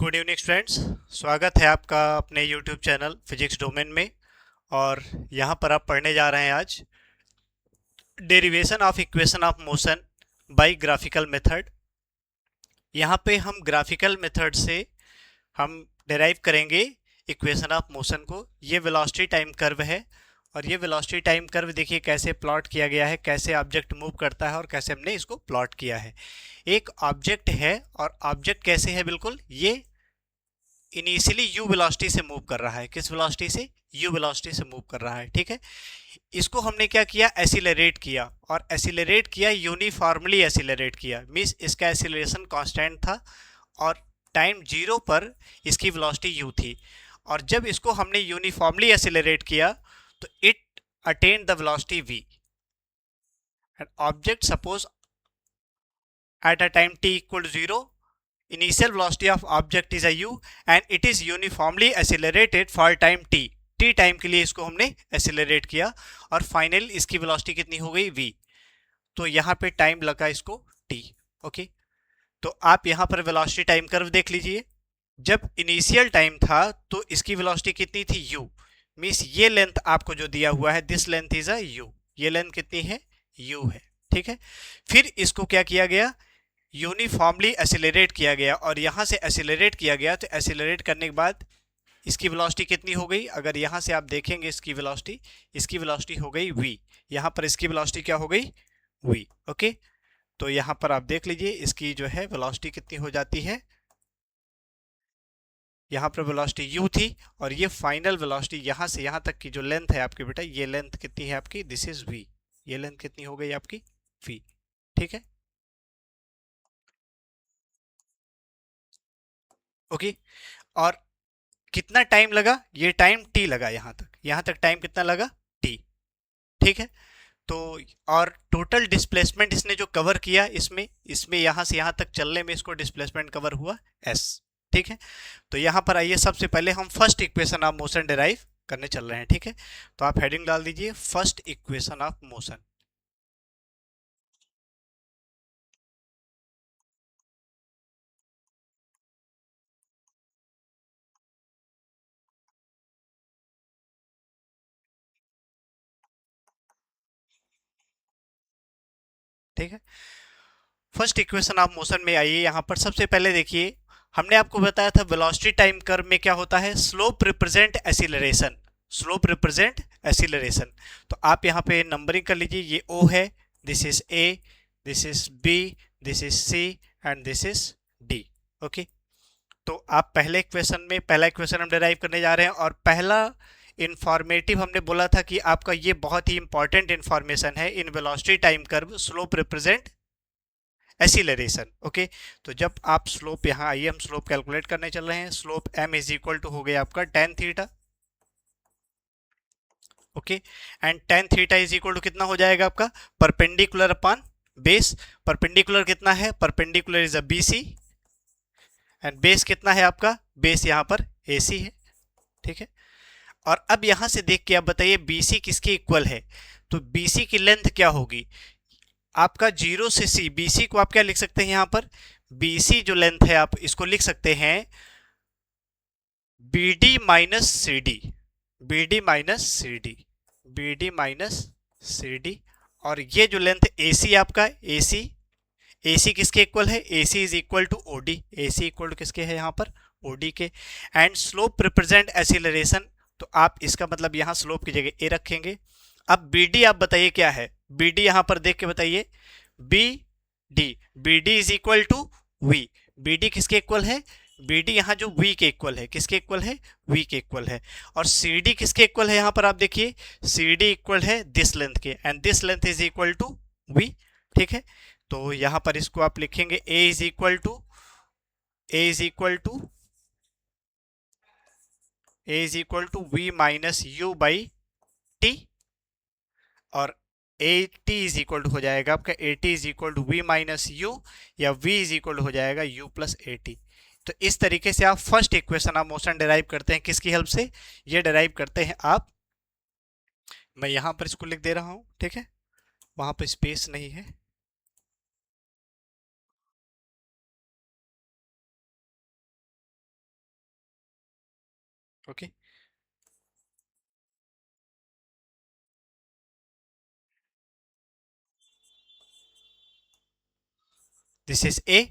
Good evening students. स्वागत है आपका अपने यूट्यूब चैनल फिजिक्स डोमेन में। और यहाँ पर आप पढ़ने जा रहे हैं आज derivation of equation of motion by graphical method. यहाँ पे हम ग्राफिकल मेथड से हम डेराइव करेंगे इक्वेशन ऑफ मोशन को। ये वेलोसिटी टाइम कर्व है और ये वेलोसिटी टाइम कर्व देखिए कैसे प्लॉट किया गया है, कैसे ऑब्जेक्ट मूव करता है और कैसे हमने इसको प्लॉट किया है। एक ऑब्जेक्ट है और ऑब्जेक्ट कैसे है, बिल्कुल ये इनिशियली u वेलोसिटी से मूव कर रहा है। किस वेलोसिटी से? u वेलोसिटी से मूव कर रहा है। ठीक है, इसको हमने क्या किया? एसिलरेट किया, और एसिलरेट किया यूनिफॉर्मली एसिलरेट किया, मींस इसका एसिलरेशन कांस्टेंट था और टाइम जीरो पर इसकी वेलोसिटी u थी। और जब इसको हमने यूनिफॉर्मली एसिलरेट किया तो it attain the velocity v। And object suppose at a time t equal to 0, initial velocity of object is a u and it is uniformly accelerated for time t। t time के लिए इसको हमने accelerate किया और final इसकी velocity कितनी हो गई? v। तो यहाँ पे टाइम लगा इसको t। ओके, तो आप यहाँ पर वेलोसिटी टाइम कर्व देख लीजिए। जब इनिशियल टाइम था तो इसकी वेलोसिटी कितनी थी? u। मीन्स ये लेंथ आपको जो दिया हुआ है, this length is a u। ये लेंथ कितनी है? u है। ठीक है, फिर इसको क्या किया गया? यूनिफॉर्मली एसिलरेट किया गया और यहां से एसिलरेट किया गया। तो एसिलरेट करने के बाद इसकी वेलोसिटी कितनी हो गई? अगर यहां से आप देखेंगे इसकी वेलोसिटी हो गई v। यहां पर इसकी वेलोसिटी क्या हो गई? v। ओके, तो यहां पर आप देख लीजिए इसकी जो है वेलोसिटी कितनी हो जाती है। यहां पर वेलोसिटी u थी और ये फाइनल वेलोसिटी यहां से यहां तक की जो लेंथ है आपकी बेटा, ये लेंथ कितनी है आपकी? This is v। ये लेंथ कितनी हो गई आपकी? v। ठीक है, ओके। और कितना टाइम लगा? ये टाइम t लगा। यहां तक टाइम कितना लगा? t। ठीक है, तो और टोटल डिस्प्लेसमेंट इसने जो कवर किया, इसमें इसमें यहां से यहां तक चलने में इसको डिस्प्लेसमेंट कवर हुआ s। ठीक है, तो यहां पर आइए सबसे पहले हम first equation of motion derive करने चल रहे हैं। ठीक है, तो आप हेडिंग डाल दीजिए फर्स्ट इक्वेशन ऑफ मोशन। ठीक है, फर्स्ट इक्वेशन ऑफ मोशन में आइए। यहां पर सबसे पहले देखिए, हमने आपको बताया था वेलोसिटी टाइम कर्व में क्या होता है? Slope represent acceleration. Slope represent acceleration. तो आप यहाँ पे नंबरिंग कर लीजिए। ये O है, this is A, this is B, this is C and this is D। Okay, तो आप पहले इक्वेशन में पहला इक्वेशन हम डिराइव करने जा रहे हैं और पहला इंफॉर्मेटिव हमने बोला था कि आपका ये बहुत ही इंपॉर्टेंट इंफॉर्मेशन है। In velocity time curve slope represent acceleration. Okay, तो जब आप स्लोप, यहाँ आइए हम स्लोप कैलकुलेट करने चल रहे हैं। Slope m is equal to हो गया आपका tan theta. Okay, and tan theta is equal to कितना हो जाएगा आपका? Perpendicular upon base. परपेंडिकुलर कितना है? Perpendicular is a BC and base कितना है आपका? बेस यहाँ पर AC है। ठीक है, और अब यहां से देख के आप बताइए BC किसके इक्वल है? तो BC की लेंथ क्या होगी आपका? 0 से C। BC को आप क्या लिख सकते हैं? यहां पर BC जो लेंथ है आप इसको लिख सकते हैं BD minus CD। BD minus CD, BD minus CD। और ये जो लेंथ AC आपका, AC किसके इक्वल है? AC is equal to OD। AC equal to किसके है यहाँ पर? OD के। एंड स्लोप रिप्रेजेंट एक्सीलरेशन, तो आप इसका मतलब यहाँ स्लोप की जगह A रखेंगे। अब BD आप बताइए क्या है? BD यहाँ पर देख के बताइए। BD is equal to V। BD किसके इक्वल है? BD यहाँ जो V के इक्वल है। किसके इक्वल है? V के इक्वल है। और CD किसके इक्वल है? यहाँ पर आप देखिए CD इक्वल है दिस लेंथ के and this length is equal to V। ठीक है, तो यहां पर इसको आप लिखेंगे A is equal to V minus U by T. और AT इज इक्वल टू हो जाएगा आपका AT is equal to V minus U, या V इज इक्वल टू हो जाएगा U प्लस AT। तो इस तरीके से आप first equation of motion derive करते हैं। किसकी हेल्प से? ये डिराइव करते हैं आप, मैं यहां पर इसको लिख दे रहा हूं। ठीक है, वहां पर स्पेस नहीं है। Okay, this is A.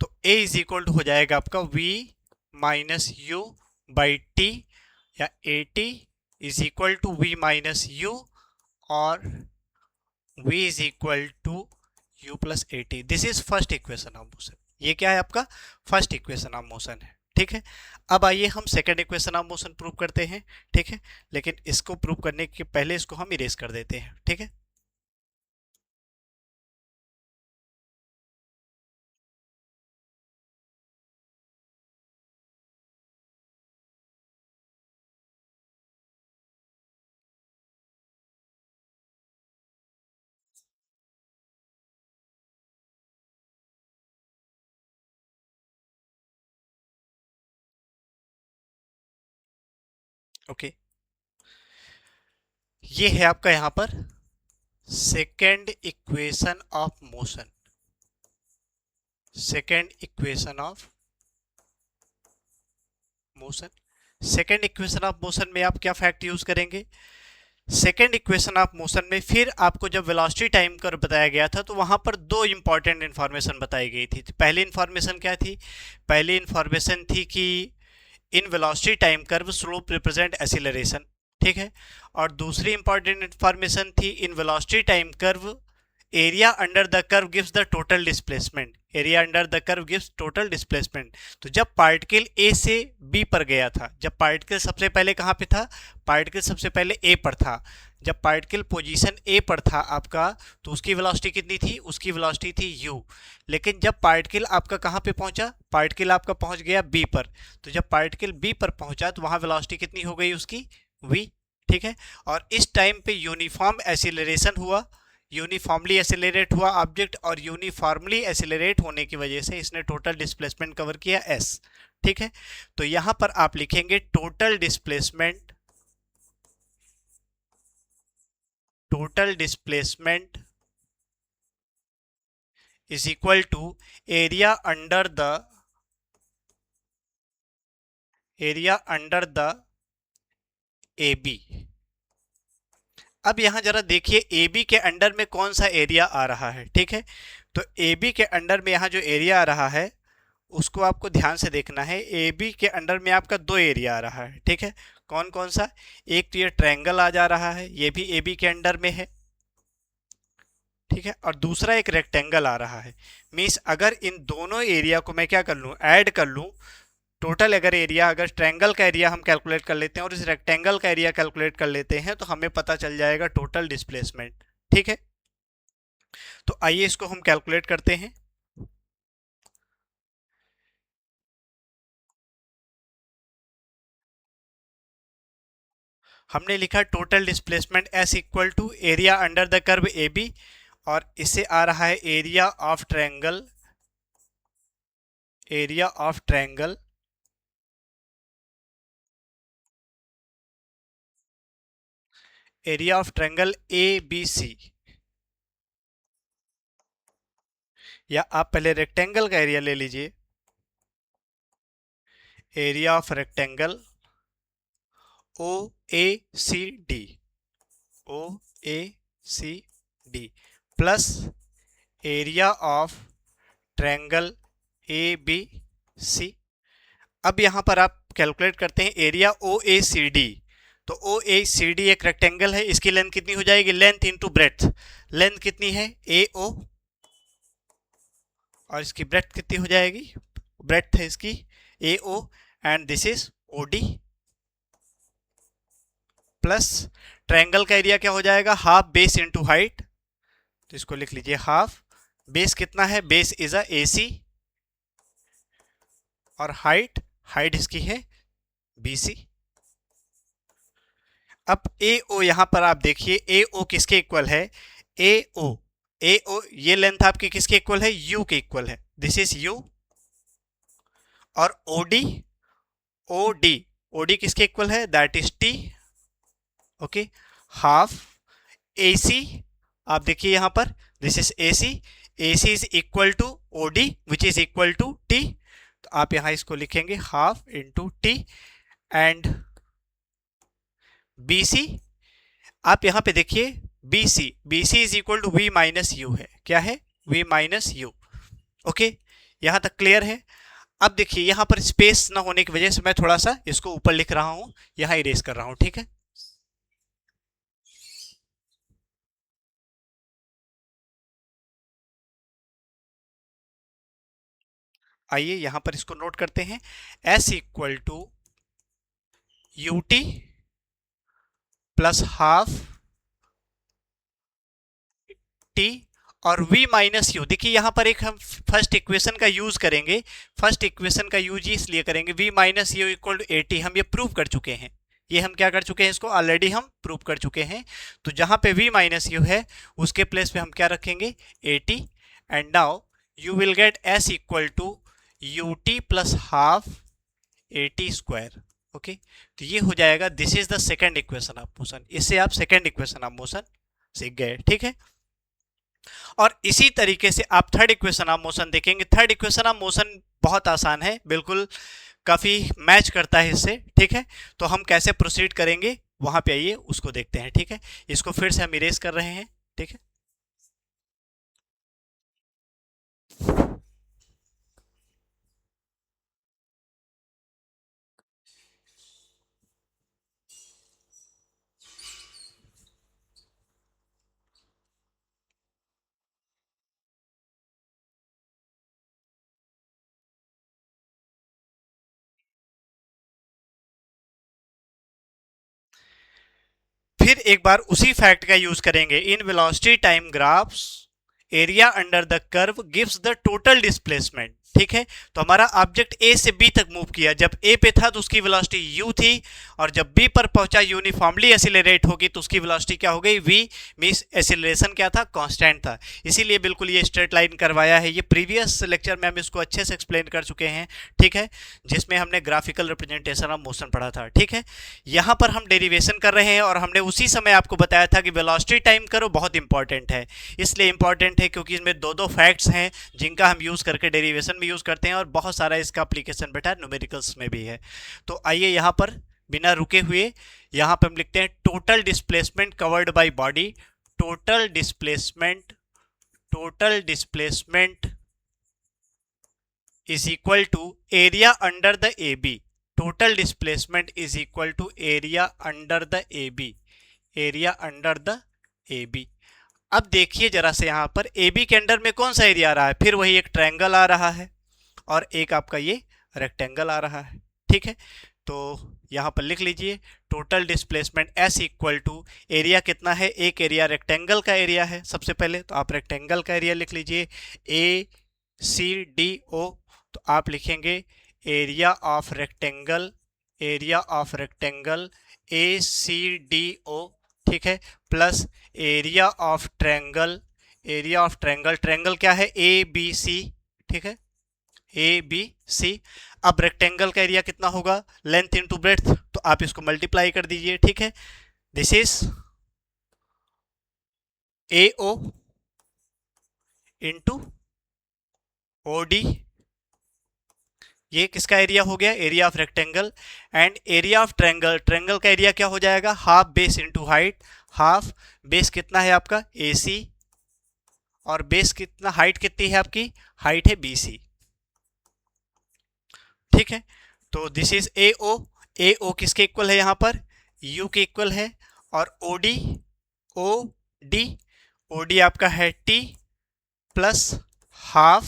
तो ए इज इक्वल टू हो जाएगा आपका v minus U by T, या A T is equal to v minus U, और v is equal to u plus A T. This is first equation of motion. ये क्या है आपका first equation of motion है, ठीक है। अब आइए हम second equation of motion prove करते हैं, ठीक है। लेकिन इसको प्रूव करने के पहले इसको हम इरेज कर देते हैं, ठीक है। ओके, ये है आपका यहां पर second equation of motion. Second equation of motion, second equation of motion में आप क्या फैक्ट यूज करेंगे? सेकेंड इक्वेशन ऑफ मोशन में फिर आपको जब वेलोसिटी टाइम कर्व बताया गया था तो वहां पर दो इंपॉर्टेंट इंफॉर्मेशन बताई गई थी। पहली इंफॉर्मेशन क्या थी? पहली इंफॉर्मेशन थी कि in velocity time curve slope represent acceleration, ठीक है। और दूसरी इंपॉर्टेंट इंफॉर्मेशन थी in velocity time curve area under the curve gives the total displacement. Area under the curve gives total displacement. तो जब पार्टिकल ए से बी पर गया था, जब पार्टिकल सबसे पहले कहाँ पे था? पार्टिकल सबसे पहले ए पर था। जब पार्टिकल पोजीशन ए पर था आपका, तो उसकी वेलोसिटी कितनी थी? उसकी वेलोसिटी थी u। लेकिन जब पार्टिकल आपका कहाँ पे पहुंचा? पार्टिकल आपका पहुंच गया बी पर। तो जब पार्टिकल बी पर पहुंचा तो वहां वेलोसिटी कितनी हो गई उसकी? v, ठीक है। और इस टाइम पे यूनिफॉर्म एसिलरेशन हुआ, यूनिफॉर्मली एसिलरेट हुआ ऑब्जेक्ट, और यूनिफॉर्मली एसिलरेट होने की वजह से इसने टोटल डिस्प्लेसमेंट कवर किया s, ठीक है। तो यहां पर आप लिखेंगे total displacement, total displacement is equal to area under the, area under the A B. अब यहां जरा देखिए ए बी के अंडर में कौन सा एरिया आ रहा है, ठीक है। तो ए बी के अंडर में यहां जो एरिया आ रहा है उसको आपको ध्यान से देखना है। ए बी के अंडर में आपका दो एरिया आ रहा है, ठीक है। कौन कौन सा? एक तो ये ट्रायंगल आ जा रहा है, ये भी ए बी के अंडर में है, ठीक है। और दूसरा एक रेक्टेंगल आ रहा है। मीन्स अगर इन दोनों एरिया को मैं क्या कर लूँ? ऐड कर लूँ। टोटल अगर एरिया, अगर ट्रायंगल का एरिया हम कैलकुलेट कर लेते हैं और इस रेक्टेंगल का एरिया कैलकुलेट कर लेते हैं तो हमें पता चल जाएगा टोटल डिस्प्लेसमेंट, ठीक है। तो आइए इसको हम कैलकुलेट करते हैं। हमने लिखा total displacement S equal to area under the curve A B, और इससे आ रहा है area of triangle, area of triangle area of triangle A B C. या आप पहले रेक्टेंगल का एरिया ले लीजिए, area of rectangle O A C D, O A C D plus area of triangle A B C. अब यहां पर आप कैलकुलेट करते हैं area O A C D. तो ओ ए सी डी एक रेक्टेंगल है, इसकी लेंथ कितनी हो जाएगी? Length into breadth. लेंथ कितनी है? ए ओ, और इसकी ब्रेथ कितनी हो जाएगी? ब्रेथ है इसकी A O, and this is O D. Plus triangle का एरिया क्या हो जाएगा? Half base into height. तो इसको लिख लीजिए हाफ। बेस कितना है? बेस इज अ ए सी, और हाइट, हाइट इसकी है बी सी। अब ए ओ यहां पर आप देखिए ए ओ किसके इक्वल है? ए ओ, ए ओ ये लेंथ आपकी किसके इक्वल है? यू के इक्वल है। This is U. और O D, O D, O D किसके इक्वल है? That is T, okay. Half A C, आप देखिए यहां पर this is A C, A C is equal to O D which is equal to T. तो आप यहां इसको लिखेंगे half into T, and B C, आप यहां पे देखिए B C is equal to V minus U है, क्या है, वी माइनस यू। ओके, यहां तक क्लियर है। अब देखिए यहां पर स्पेस ना होने की वजह से मैं थोड़ा सा इसको ऊपर लिख रहा हूं, यहां इरेज कर रहा हूं, ठीक है। आइए यहां पर इसको नोट करते हैं, S equal to U T plus half T और v माइनस यू। देखिए यहां पर एक हम फर्स्ट इक्वेशन का यूज करेंगे, फर्स्ट इक्वेशन का यूज इसलिए करेंगे, v minus U equal to A T, हम ये प्रूव कर चुके हैं, ये हम क्या कर चुके हैं, इसको ऑलरेडी हम प्रूव कर चुके हैं। तो जहां पे v माइनस यू है उसके प्लेस पे हम क्या रखेंगे, A T, and now you will get s equal to U T plus half A T square. Okay, तो ये हो जाएगा, this is the second equation of motion, इससे आप सेकेंड इक्वेशन ऑफ मोशन सीख गए, ठीक है। और इसी तरीके से आप थर्ड इक्वेशन ऑफ मोशन देखेंगे। थर्ड इक्वेशन ऑफ मोशन बहुत आसान है, बिल्कुल काफी मैच करता है इससे, ठीक है। तो हम कैसे प्रोसीड करेंगे वहां पे आइए उसको देखते हैं, ठीक है। इसको फिर से हम इरेज कर रहे हैं, ठीक है। फिर एक बार उसी फैक्ट का यूज करेंगे, in velocity time graphs area under the curve gives the total displacement, ठीक है। तो हमारा ऑब्जेक्ट ए से बी तक मूव किया, जब ए पे था तो उसकी वेलोसिटी यू थी, और जब बी पर पहुंचा यूनिफॉर्मली एसिलरेट होगी तो उसकी वेलोसिटी क्या हो गई, वी, मींस एसिलरेशन क्या था, कांस्टेंट था। इसीलिए बिल्कुल ये स्ट्रेट लाइन करवाया है, ये प्रीवियस लेक्चर में हम इसको अच्छे से एक्सप्लेन कर चुके हैं, ठीक है, जिसमें हमने ग्राफिकल रिप्रेजेंटेशन ऑफ मोशन पढ़ा था, ठीक है। यहाँ पर हम डेरिवेशन कर रहे हैं और हमने उसी समय आपको बताया था कि वेलोसिटी टाइम करो बहुत इंपॉर्टेंट है, इसलिए इंपॉर्टेंट है क्योंकि इसमें दो दो फैक्ट्स हैं जिनका हम यूज करके डेरिवेशन में यूज करते हैं, और बहुत सारा इसका एप्लीकेशन बेटा न्यूमेरिकल्स में भी है। तो आइए यहाँ पर बिना रुके हुए यहाँ पर हम लिखते हैं, total displacement covered by body, total displacement is equal to area under the A B, total displacement is equal to area under the A B, area under the A B. अब देखिए जरा से यहाँ पर ए बी के under में कौन सा एरिया आ रहा है, फिर वही एक ट्रायंगल आ रहा है और एक आपका ये रेक्टेंगल आ रहा है, ठीक है। तो यहाँ पर लिख लीजिए, total displacement S equal to area कितना है, एक एरिया रेक्टेंगल का एरिया है सबसे पहले, तो आप रेक्टेंगल का एरिया लिख लीजिए, ए सी डी ओ, तो आप लिखेंगे area of rectangle, area of rectangle A C D O, ठीक है, plus area of triangle, area of triangle, triangle क्या है, ए बी सी, ठीक है, ए बी सी। अब रेक्टेंगल का एरिया कितना होगा, लेंथ इनटू ब्रेड्थ, तो आप इसको मल्टीप्लाई कर दीजिए, ठीक है। This is A O into O D, ये किसका एरिया हो गया, area of rectangle, and area of triangle, triangle का एरिया क्या हो जाएगा, half base into height, half base कितना है आपका ए सी, और बेस कितना, हाइट कितनी है आपकी, हाइट है बी सी, ठीक है। तो दिस इज ए ओ, ए ओ किसके इक्वल है यहाँ पर, यू के इक्वल है, और O D, O D, O D आपका है T plus half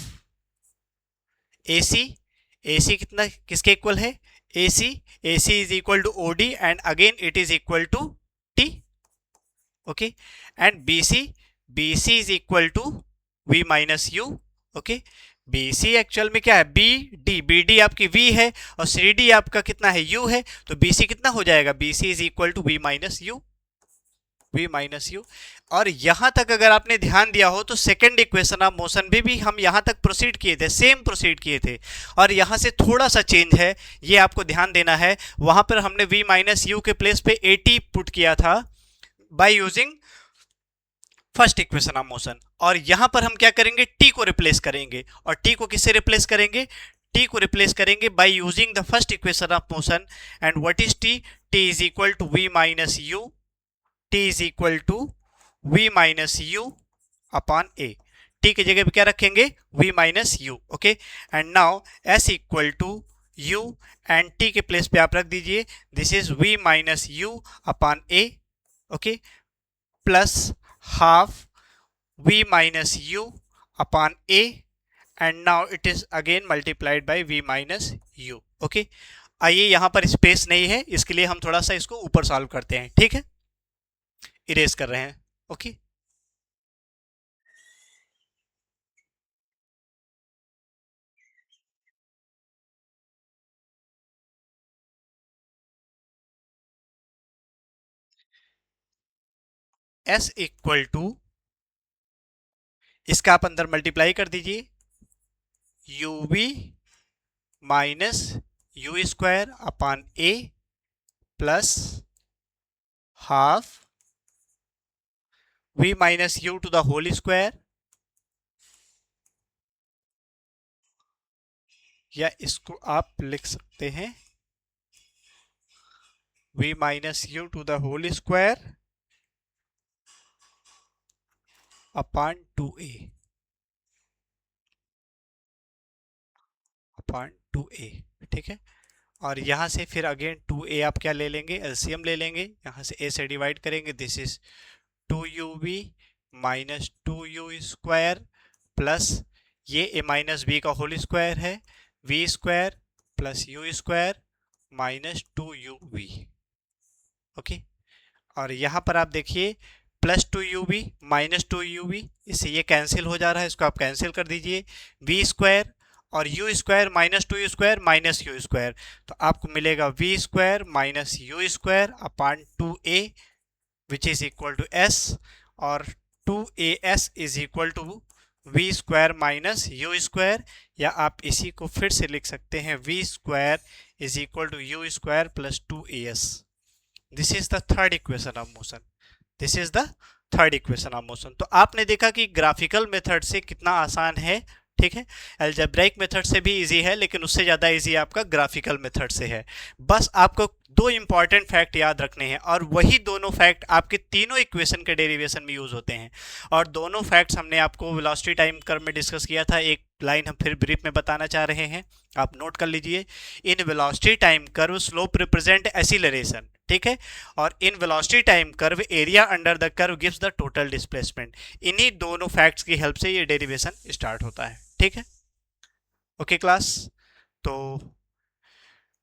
A C, A C कितना किसके इक्वल है, A C is equal to O D, and again it is equal to T, okay, and B C is equal to V minus U, okay. B C actual में क्या है, B D आपकी v है और C D आपका कितना है, u है, तो बी सी कितना हो जाएगा, B C is equal to V minus U. और यहां तक अगर आपने ध्यान दिया हो तो सेकंड इक्वेशन ऑफ मोशन भी हम यहां तक प्रोसीड किए थे, सेम प्रोसीड किए थे, और यहां से थोड़ा सा चेंज है, ये आपको ध्यान देना है। वहां पर हमने v माइनस यू के प्लेस पे ए टी पुट किया था by using first equation of motion, और यहां पर हम क्या करेंगे, टी को रिप्लेस करेंगे, और टी को किससे रिप्लेस करेंगे, टी को रिप्लेस करेंगे by using the first equation of motion, and what is T, T is equal to V minus U, T is equal to V minus U upon A. T की जगह पे क्या रखेंगे, v minus U, okay. And now s equal to u and t के place पे आप रख दीजिए this is v minus U upon a, okay, plus half v minus U upon a and now it is again multiplied by v minus U, okay. आइए यहां पर space नहीं है, इसके लिए हम थोड़ा सा इसको ऊपर सॉल्व करते हैं, ठीक है, इरेज कर रहे हैं, ओके। s इक्वल टू, इसका आप अंदर मल्टीप्लाई कर दीजिए, U V minus U square upon A plus half V minus U to the whole square, या इसको आप लिख सकते हैं V minus U to the whole square upon 2a, upon 2a, ठीक है। और यहां से फिर अगेन 2a आप क्या ले लेंगे, एलसीएम ले लेंगे, यहां से a से डिवाइड करेंगे, this is 2uv minus 2u square plus ये a माइनस बी का होल स्क्वायर है, v square plus u square minus 2uv, okay. और यहां पर आप देखिए प्लस 2uv माइनस 2uv, इससे ये कैंसिल हो जा रहा है, इसको आप कैंसिल कर दीजिए, v स्क्वायर और u square minus 2u square minus u square, तो आपको मिलेगा v square minus u square upon 2a which is equal to s, और 2as is equal to v square minus u square, या आप इसी को फिर से लिख सकते हैं v square is equal to u square plus 2as। This is the third equation of motion, this is the third equation of motion. तो आपने देखा कि ग्राफिकल मेथड से कितना आसान है, ठीक है। अलजेब्राइक मेथड से भी इजी है, लेकिन उससे ज़्यादा इजी आपका ग्राफिकल मेथड से है। बस आपको दो इंपॉर्टेंट फैक्ट याद रखने हैं, और वही दोनों फैक्ट आपके तीनों इक्वेशन के डेरिवेशन में यूज होते हैं। और दोनों फैक्ट्स हमने आपको वेलोसिटी टाइम कर्व में डिस्कस किया था, एक लाइन हम फिर ब्रीफ में बताना चाह रहे हैं, आप नोट कर लीजिए। In velocity time curve slope represent acceleration, ठीक है, और in velocity time curve area under the curve gives the total displacement. इन्हीं दोनों फैक्ट्स की हेल्प से ये डेरिवेशन स्टार्ट होता है, ठीक है, ओके क्लास। तो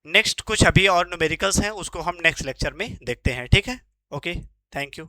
नेक्स्ट कुछ अभी और न्यूमेरिकल्स हैं, उसको हम नेक्स्ट लेक्चर में देखते हैं, ठीक है, ओके, थैंक यू।